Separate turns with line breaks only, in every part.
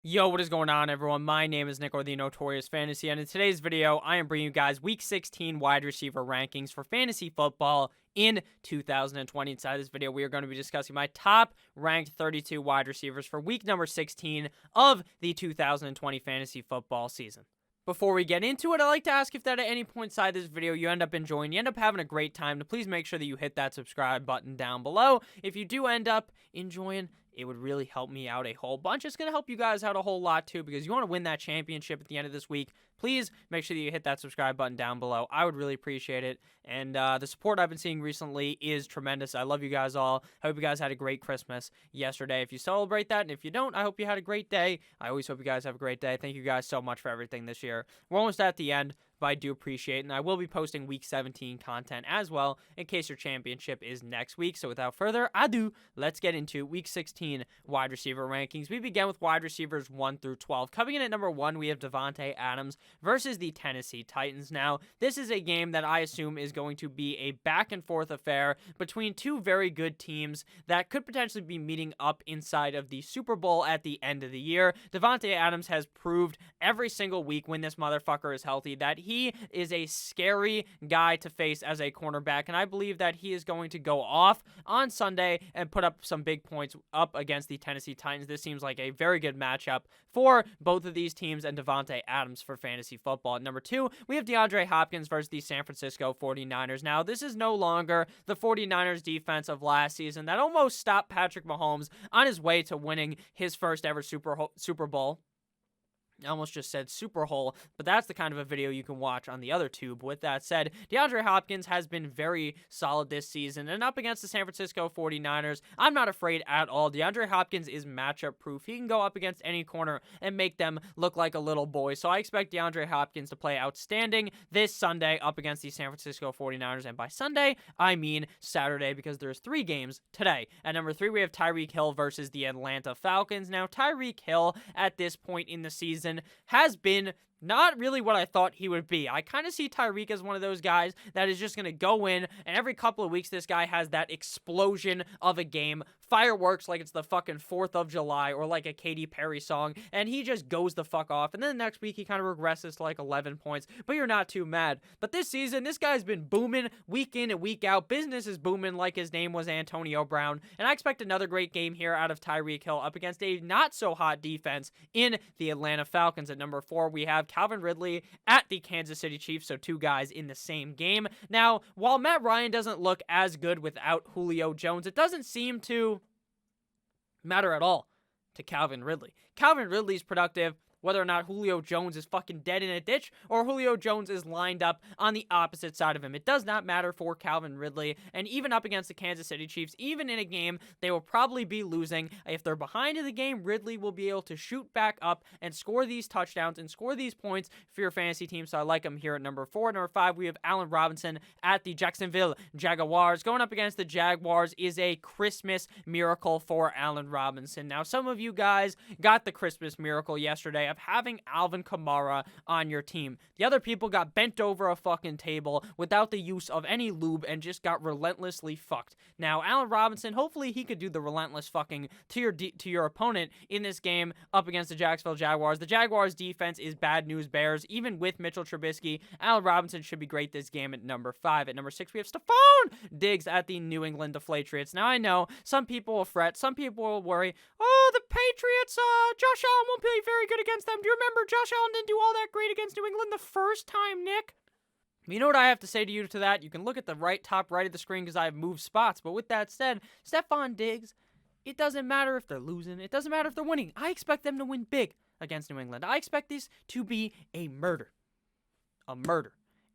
Yo, what is going on, everyone? My name is Nick, or the Notorious Fantasy, and in today's video, I am bringing you guys Week 16 wide receiver rankings for fantasy football in 2020. Inside this video, we are going to be discussing my top ranked 32 wide receivers for week number 16 of the 2020 fantasy football season. Before we get into it, I'd like to ask if that at any point inside this video you end up enjoying, you end up having a great time, to please make sure that you hit that subscribe button down below. If you do end up enjoying, it would really help me out a whole bunch. It's going to help you guys out a whole lot too, because you want to win that championship at the end of this week. Please make sure that you hit that subscribe button down below. I would really appreciate it. And the support I've been seeing recently is tremendous. I love you guys all. I hope you guys had a great Christmas yesterday if you celebrate that. And if you don't, I hope you had a great day. I always hope you guys have a great day. Thank you guys so much for everything this year. We're almost at the end, but I do appreciate it. And I will be posting Week 17 content as well in case your championship is next week. So without further ado, let's get into Week 16 wide receiver rankings. We begin with wide receivers 1 through 12. Coming in at number 1, we have Devante Adams versus the Tennessee Titans. Now, this is a game that I assume is going to be a back-and-forth affair between two very good teams that could potentially be meeting up inside of the Super Bowl at the end of the year. Devante Adams has proved every single week when this motherfucker is healthy that he is a scary guy to face as a cornerback, and I believe that he is going to go off on Sunday and put up some big points up against the Tennessee Titans. This seems like a very good matchup for both of these teams and Devante Adams for fantasy football. At number 2, we have DeAndre Hopkins versus the San Francisco 49ers. Now, this is no longer the 49ers defense of last season that almost stopped Patrick Mahomes on his way to winning his first ever Super Bowl. I almost just said Super Hole, but that's the kind of a video you can watch on the other tube. With that said, DeAndre Hopkins has been very solid this season, and up against the San Francisco 49ers, I'm not afraid at all. DeAndre Hopkins is matchup proof. He can go up against any corner and make them look like a little boy, so I expect DeAndre Hopkins to play outstanding this Sunday up against the San Francisco 49ers, and by Sunday, I mean Saturday, because there's 3 games today. At number 3, we have Tyreke Hill versus the Atlanta Falcons. Now, Tyreke Hill, at this point in the season, has been not really what I thought he would be. I kind of see Tyreke as one of those guys that is just going to go in, and every couple of weeks this guy has that explosion of a game, fireworks like it's the fucking 4th of July or like a Katy Perry song, and he just goes the fuck off. And then the next week he kind of regresses to like 11 points, but you're not too mad. But this season, this guy's been booming week in and week out. Business is booming like his name was Antonio Brown, and I expect another great game here out of Tyreke Hill up against a not so hot defense in the Atlanta Falcons. At number 4, we have Calvin Ridley at the Kansas City Chiefs, so 2 guys in the same game. Now, while Matt Ryan doesn't look as good without Julio Jones, it doesn't seem to matter at all to Calvin Ridley. Calvin Ridley's productive whether or not Julio Jones is fucking dead in a ditch or Julio Jones is lined up on the opposite side of him. It does not matter for Calvin Ridley, and even up against the Kansas City Chiefs, even in a game they will probably be losing, if they're behind in the game, Ridley will be able to shoot back up and score these touchdowns and score these points for your fantasy team, so I like him here at number 4. Number 5, we have Allen Robinson at the Jacksonville Jaguars. Going up against the Jaguars is a Christmas miracle for Allen Robinson. Now, some of you guys got the Christmas miracle yesterday of having Alvin Kamara on your team. The other people got bent over a fucking table without the use of any lube and just got relentlessly fucked. Now, Allen Robinson, hopefully he could do the relentless fucking to your opponent in this game up against the Jacksonville Jaguars. The Jaguars defense is bad news bears. Even with Mitchell Trubisky, Allen Robinson should be great this game at number 5. At number 6, we have Staphon Digs at the New England Deflatriots. Now, I know some people will fret, some people will worry, oh, the Patriots, Josh Allen won't play very good against them. Do you remember Josh Allen didn't do all that great against New England the first time, Nick? You know what I have to say to you to that? You can look at the top right of the screen because I have moved spots. But with that said, Staphon Digs, it doesn't matter if they're losing. It doesn't matter if they're winning. I expect them to win big against New England. I expect this to be a murder. A murder.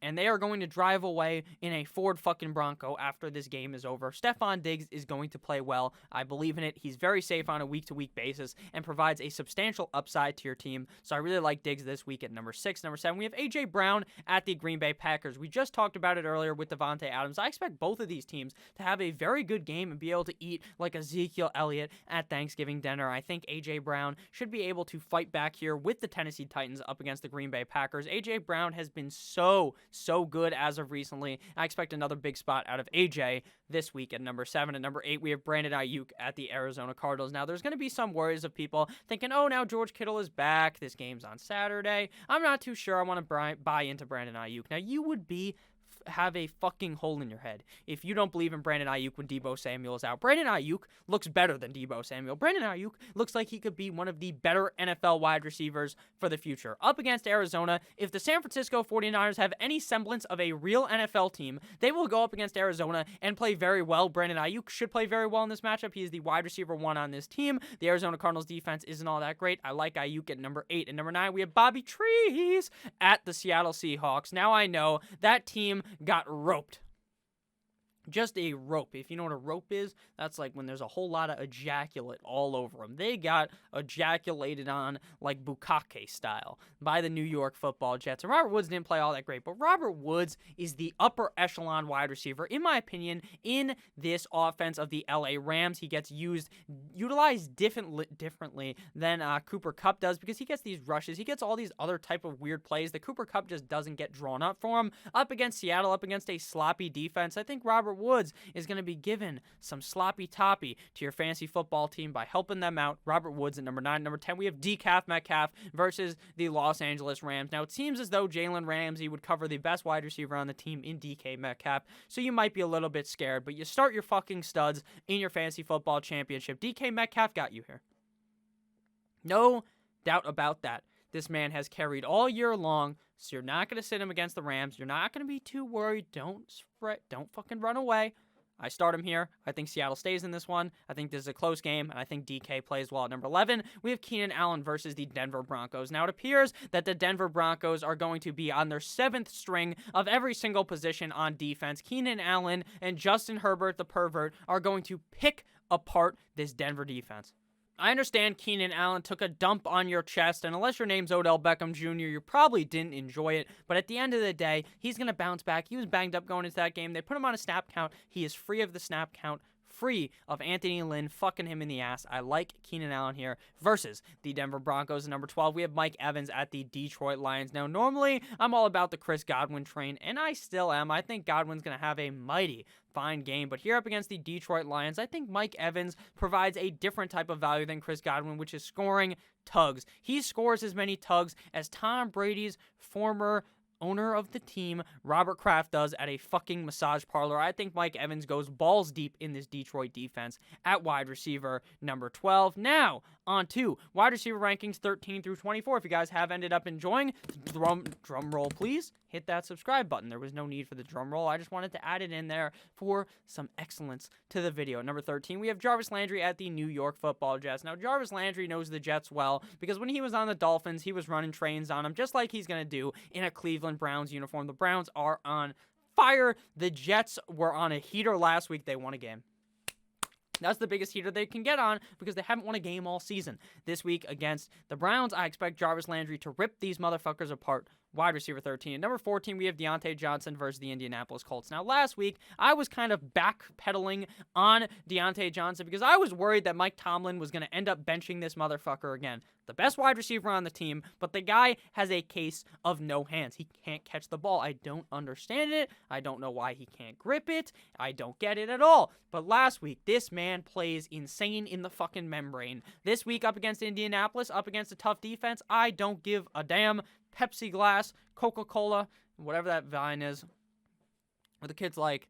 And they are going to drive away in a Ford fucking Bronco after this game is over. Staphon Diggs is going to play well. I believe in it. He's very safe on a week-to-week basis and provides a substantial upside to your team. So I really like Diggs this week at number 6. Number 7, we have A.J. Brown at the Green Bay Packers. We just talked about it earlier with Devante Adams. I expect both of these teams to have a very good game and be able to eat like Ezekiel Elliott at Thanksgiving dinner. I think A.J. Brown should be able to fight back here with the Tennessee Titans up against the Green Bay Packers. A.J. Brown has been so so good as of recently. I expect another big spot out of AJ this week at number 7. At number 8, we have Brandon Ayuk at the Arizona Cardinals. Now, there's going to be some worries of people thinking, oh, now George Kittle is back. This game's on Saturday. I'm not too sure I want to buy into Brandon Ayuk. Now, you would have a fucking hole in your head if you don't believe in Brandon Ayuk when Deebo Samuel is out. Brandon Ayuk looks better than Deebo Samuel. Brandon Ayuk looks like he could be one of the better NFL wide receivers for the future. Up against Arizona, if the San Francisco 49ers have any semblance of a real NFL team, they will go up against Arizona and play very well. Brandon Ayuk should play very well in this matchup. He is the wide receiver 1 on this team. The Arizona Cardinals defense isn't all that great. I like Ayuk at number 8. At number 9, we have Bobby Trees at the Seattle Seahawks. Now I know that team got roped. Just a rope. If you know what a rope is, that's like when there's a whole lot of ejaculate all over them. They got ejaculated on like bukkake style by the New York Football Jets. And Robert Woods didn't play all that great, but Robert Woods is the upper echelon wide receiver, in my opinion, in this offense of the LA Rams. He gets utilized differently than Cooper Kupp does because he gets these rushes. He gets all these other type of weird plays that Cooper Kupp just doesn't get drawn up for him. Up against Seattle, up against a sloppy defense, I think Robert Woods is going to be given some sloppy toppy to your fantasy football team by helping them out. Robert Woods at number 9. Number 10, we have DK Metcalf versus the Los Angeles Rams. Now, it seems as though Jalen Ramsey would cover the best wide receiver on the team in DK Metcalf, so you might be a little bit scared, but you start your fucking studs in your fantasy football championship. DK Metcalf got you here. No doubt about that. This man has carried all year long, so you're not going to sit him against the Rams. You're not going to be too worried. Don't fret. Don't fucking run away. I start him here. I think Seattle stays in this one. I think this is a close game, and I think DK plays well. At number 11, we have Keenan Allen versus the Denver Broncos. Now, it appears that the Denver Broncos are going to be on their 7th string of every single position on defense. Keenan Allen and Justin Herbert, the pervert, are going to pick apart this Denver defense. I understand Keenan Allen took a dump on your chest, and unless your name's Odell Beckham Jr., you probably didn't enjoy it, but at the end of the day, he's going to bounce back. He was banged up going into that game. They put him on a snap count. He is free of the snap count, free of Anthony Lynn fucking him in the ass. I like Keenan Allen here versus the Denver Broncos. At number 12, we have Mike Evans at the Detroit Lions. Now, normally, I'm all about the Chris Godwin train, and I still am. I think Godwin's going to have a mighty fine game, but here up against the Detroit Lions, I think Mike Evans provides a different type of value than Chris Godwin, which is scoring tugs. He scores as many tugs as Tom Brady's former owner of the team, Robert Kraft, does at a fucking massage parlor. I think Mike Evans goes balls deep in this Detroit defense at wide receiver number 12. Now, on to wide receiver rankings 13 through 24. If you guys have ended up enjoying, drum roll, please. Hit that subscribe button. There was no need for the drum roll. I just wanted to add it in there for some excellence to the video. Number 13, we have Jarvis Landry at the New York Football Jets. Now, Jarvis Landry knows the Jets well because when he was on the Dolphins, he was running trains on them, just like he's going to do in a Cleveland Browns uniform. The Browns are on fire. The Jets were on a heater last week. They won a game. That's the biggest heater they can get on because they haven't won a game all season. This week against the Browns, I expect Jarvis Landry to rip these motherfuckers apart. Wide receiver 13. At number 14, we have Deontay Johnson versus the Indianapolis Colts. Now, last week, I was kind of backpedaling on Deontay Johnson because I was worried that Mike Tomlin was going to end up benching this motherfucker again. The best wide receiver on the team, but the guy has a case of no hands. He can't catch the ball. I don't understand it. I don't know why he can't grip it. I don't get it at all. But last week, this man plays insane in the fucking membrane. This week, up against Indianapolis, up against a tough defense, I don't give a damn. Pepsi glass, Coca-Cola, whatever that vine is. Where the kid's like,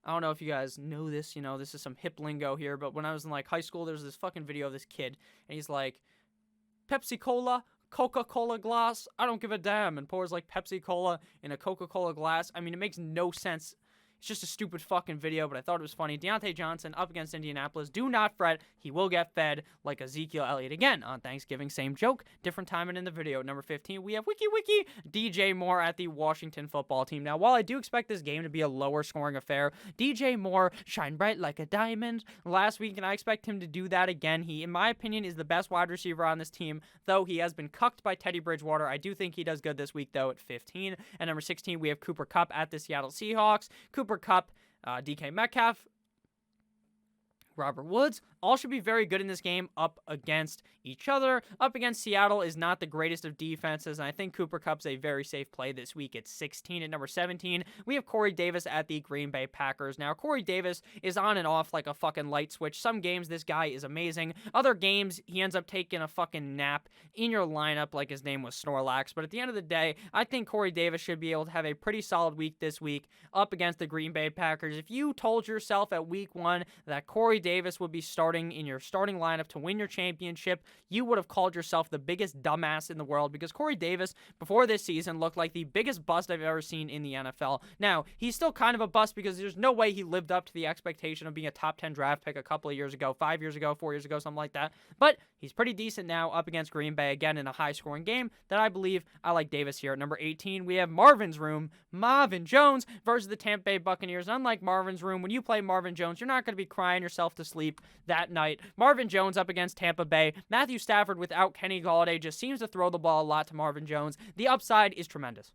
I don't know if you guys know this, this is some hip lingo here, but when I was in like high school, there was this fucking video of this kid, and he's like, Pepsi Cola, Coca-Cola glass, I don't give a damn, and pours like Pepsi Cola in a Coca-Cola glass. I mean, it makes no sense. It's just a stupid fucking video, but I thought it was funny. Deontay Johnson up against Indianapolis. Do not fret. He will get fed like Ezekiel Elliott again on Thanksgiving. Same joke, different timing in the video. Number 15, we have Wiki DJ Moore at the Washington football team. Now, while I do expect this game to be a lower scoring affair, DJ Moore shined bright like a diamond last week, and I expect him to do that again. He, in my opinion, is the best wide receiver on this team, though he has been cucked by Teddy Bridgewater. I do think he does good this week, though, at 15. At number 16, we have Cooper Kupp at the Seattle Seahawks. Cooper Kupp, DK Metcalf Robert Woods, all should be very good in this game up against each other. Up against Seattle is not the greatest of defenses, and I think Cooper Kupp's a very safe play this week at 16. At number 17, we have Corey Davis at the Green Bay Packers. Now, Corey Davis is on and off like a fucking light switch. Some games, this guy is amazing. Other games, he ends up taking a fucking nap in your lineup like his name was Snorlax. But at the end of the day, I think Corey Davis should be able to have a pretty solid week this week up against the Green Bay Packers. If you told yourself at week 1 that Corey Davis would be starting in your starting lineup to win your championship, you would have called yourself the biggest dumbass in the world, because Corey Davis, before this season, looked like the biggest bust I've ever seen in the NFL. Now, he's still kind of a bust because there's no way he lived up to the expectation of being a top 10 draft pick a couple of years ago, 5 years ago, 4 years ago, something like that. But he's pretty decent now up against Green Bay, again, in a high-scoring game that I believe I like Davis here. At number 18, we have Marvin Jones versus the Tampa Bay Buccaneers. Unlike Marvin's Room, when you play Marvin Jones, you're not going to be crying yourself to sleep that night. Marvin Jones up against Tampa Bay. Matthew Stafford without Kenny Golladay just seems to throw the ball a lot to Marvin Jones. The upside is tremendous.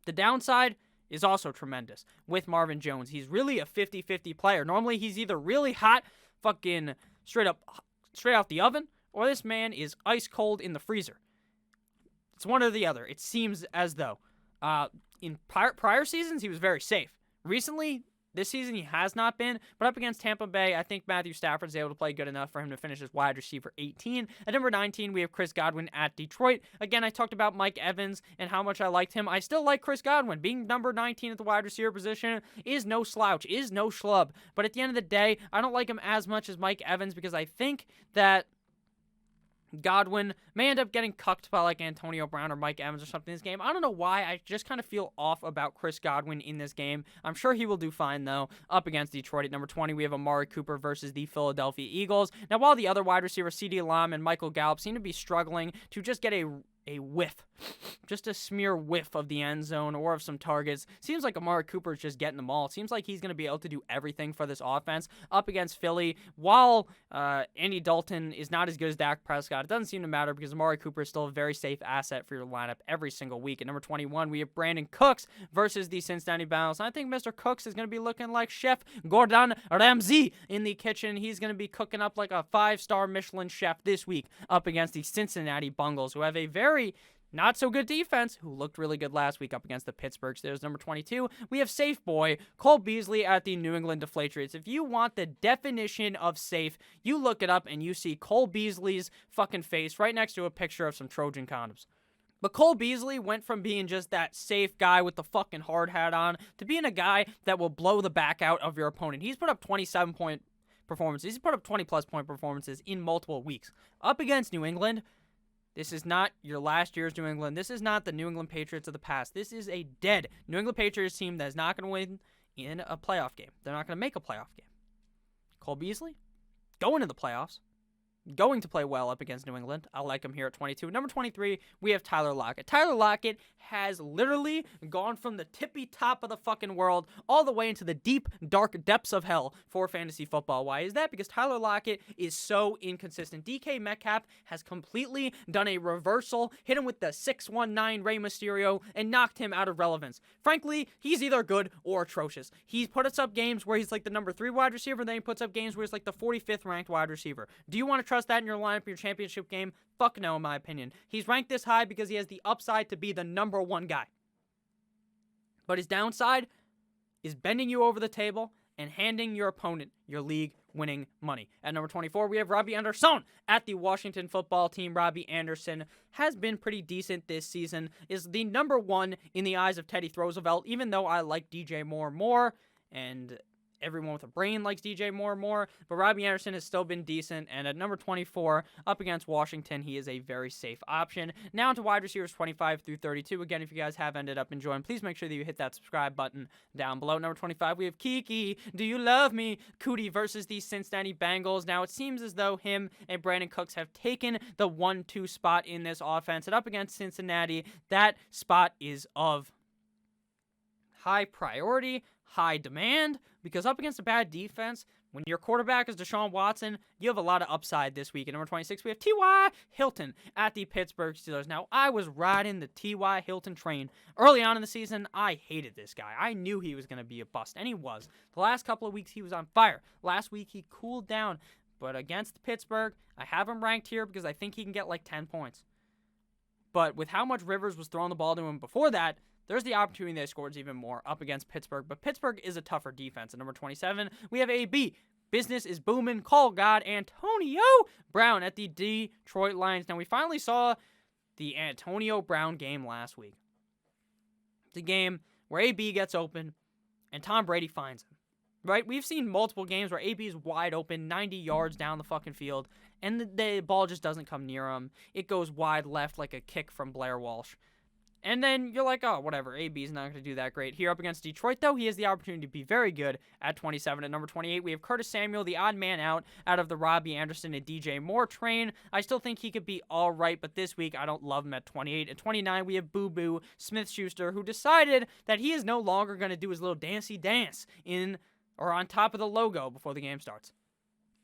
The downside is also tremendous with Marvin Jones. He's really a 50-50 player. Normally, he's either really hot, fucking straight out the oven, or this man is ice cold in the freezer. It's one or the other. It seems as though. In prior seasons, he was very safe. Recently, this season, he has not been, but up against Tampa Bay, I think Matthew Stafford's able to play good enough for him to finish as wide receiver 18. At number 19, we have Chris Godwin at Detroit. Again, I talked about Mike Evans and how much I liked him. I still like Chris Godwin. Being number 19 at the wide receiver position is no slouch, is no schlub. But at the end of the day, I don't like him as much as Mike Evans, because I think that Godwin may end up getting cucked by like Antonio Brown or Mike Evans or something in this game. I don't know why. I just kind of feel off about Chris Godwin in this game. I'm sure he will do fine, though, up against Detroit. At number 20, we have Amari Cooper versus the Philadelphia Eagles. Now, while the other wide receivers, CeeDee Lamb and Michael Gallup, seem to be struggling to just get a whiff, just a smear whiff of the end zone or of some targets. Seems like Amari Cooper is just getting them all. It seems like he's going to be able to do everything for this offense up against Philly. While Andy Dalton is not as good as Dak Prescott, it doesn't seem to matter because Amari Cooper is still a very safe asset for your lineup every single week. At number 21, we have Brandon Cooks versus the Cincinnati Bengals. And I think Mr. Cooks is going to be looking like Chef Gordon Ramsay in the kitchen. He's going to be cooking up like a 5-star Michelin chef this week up against the Cincinnati Bengals, who have a very not so good defense, who looked really good last week up against the Pittsburgh Steelers. Number 22, we have safe boy Cole Beasley at the New England Deflatriots. If you want the definition of safe, you look it up and you see Cole Beasley's fucking face right next to a picture of some Trojan condoms. But Cole Beasley went from being just that safe guy with the fucking hard hat on to being a guy that will blow the back out of your opponent. He's put up 27-point performances. He's put up 20-plus point performances in multiple weeks. Up against New England, this is not your last year's New England. This is not the New England Patriots of the past. This is a dead New England Patriots team that is not going to win in a playoff game. They're not going to make a playoff game. Cole Beasley, going to the playoffs, going to play well up against New England. I like him here at 22. Number 23, we have Tyler Locket. Tyler Locket has literally gone from the tippy top of the fucking world all the way into the deep, dark depths of hell for fantasy football. Why is that? Because Tyler Locket is so inconsistent. DK Metcalf has completely done a reversal, hit him with the 619 Rey Mysterio, and knocked him out of relevance. Frankly, he's either good or atrocious. He puts up games where he's like the number 3 wide receiver, then he puts up games where he's like the 45th ranked wide receiver. Do you want to trust that in your lineup, your championship game? Fuck no, in my opinion. He's ranked this high because he has the upside to be the number 1 guy. But his downside is bending you over the table and handing your opponent your league-winning money. At number 24, we have Robbie Anderson at the Washington football team. Robbie Anderson has been pretty decent this season, is the number 1 in the eyes of Teddy Roosevelt, even though I like DJ more, and everyone with a brain likes DJ more, but Robbie Anderson has still been decent, and at number 24, up against Washington, he is a very safe option. Now to wide receivers 25 through 32. Again, if you guys have ended up enjoying, please make sure that you hit that subscribe button down below. Number 25, we have Kiki, Do You Love Me? Cootie versus the Cincinnati Bengals. Now, it seems as though him and Brandon Cooks have taken the 1-2 spot in this offense, and up against Cincinnati, that spot is of high priority, high demand, because up against a bad defense, When your quarterback is Deshaun Watson, you have a lot of upside this week. At number 26, we have T.Y. Hilton at the Pittsburgh Steelers. Now, I was riding the T.Y. Hilton train early on in the season. I hated this guy. I knew he was going to be a bust, and he was. The last couple of weeks, he was on fire. Last week, he cooled down. But against Pittsburgh, I have him ranked here because I think he can get like 10 points. But with how much Rivers was throwing the ball to him before that, there's the opportunity they scores even more up against Pittsburgh. But Pittsburgh is a tougher defense. At number 27, we have AB. Business is booming. Call God Antonio Brown at the Detroit Lions. Now, we finally saw the Antonio Brown game last week. The game where AB gets open and Tom Brady finds him. Right? We've seen multiple games where AB is wide open, 90 yards down the fucking field, and the ball just doesn't come near him. It goes wide left like a kick from Blair Walsh. And then you're like, oh, whatever, AB's not going to do that great. Here up against Detroit, though, he has the opportunity to be very good at 27. At number 28, we have Curtis Samuel, the odd man out of the Robbie Anderson and DJ Moore train. I still think he could be all right, but this week I don't love him at 28. At 29, we have Boo Boo Smith-Schuster, who decided that he is no longer going to do his little dancey dance on top of the logo before the game starts.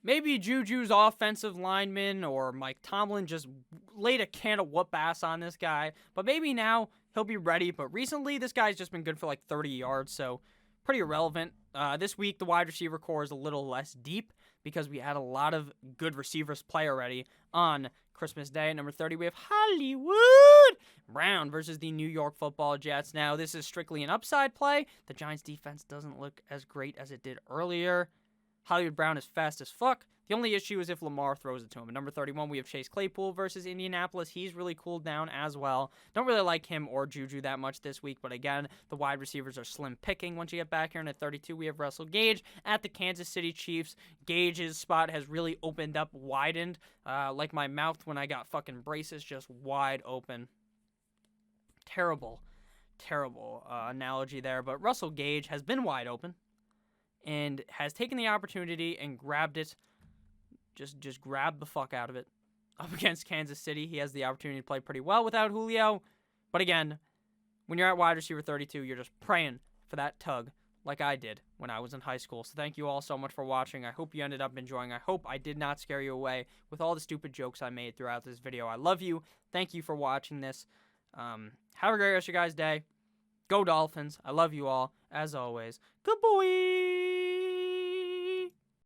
Maybe Juju's offensive lineman or Mike Tomlin just laid a can of whoop ass on this guy. But maybe now he'll be ready. But recently, this guy's just been good for like 30 yards, so pretty irrelevant. This week, the wide receiver core is a little less deep because we had a lot of good receivers play already on Christmas Day. At number 30, we have Hollywood Brown versus the New York Football Jets. Now, this is strictly an upside play. The Giants' defense doesn't look as great as it did earlier. Hollywood Brown is fast as fuck. The only issue is if Lamar throws it to him. At number 31, we have Chase Claypool versus Indianapolis. He's really cooled down as well. Don't really like him or Juju that much this week, but again, the wide receivers are slim picking once you get back here. And at 32, we have Russell Gage at the Kansas City Chiefs. Gage's spot has really opened up, widened, like my mouth when I got fucking braces, just wide open. Terrible analogy there, but Russell Gage has been wide open and has taken the opportunity and grabbed it. Just grab the fuck out of it. Up against Kansas City, he has the opportunity to play pretty well without Julio. But again, when you're at wide receiver 32, you're just praying for that tug like I did when I was in high school. So thank you all so much for watching. I hope you ended up enjoying. I hope I did not scare you away with all the stupid jokes I made throughout this video. I love you. Thank you for watching this. Have a great rest of your guys' day. Go Dolphins. I love you all, as always. Good boy.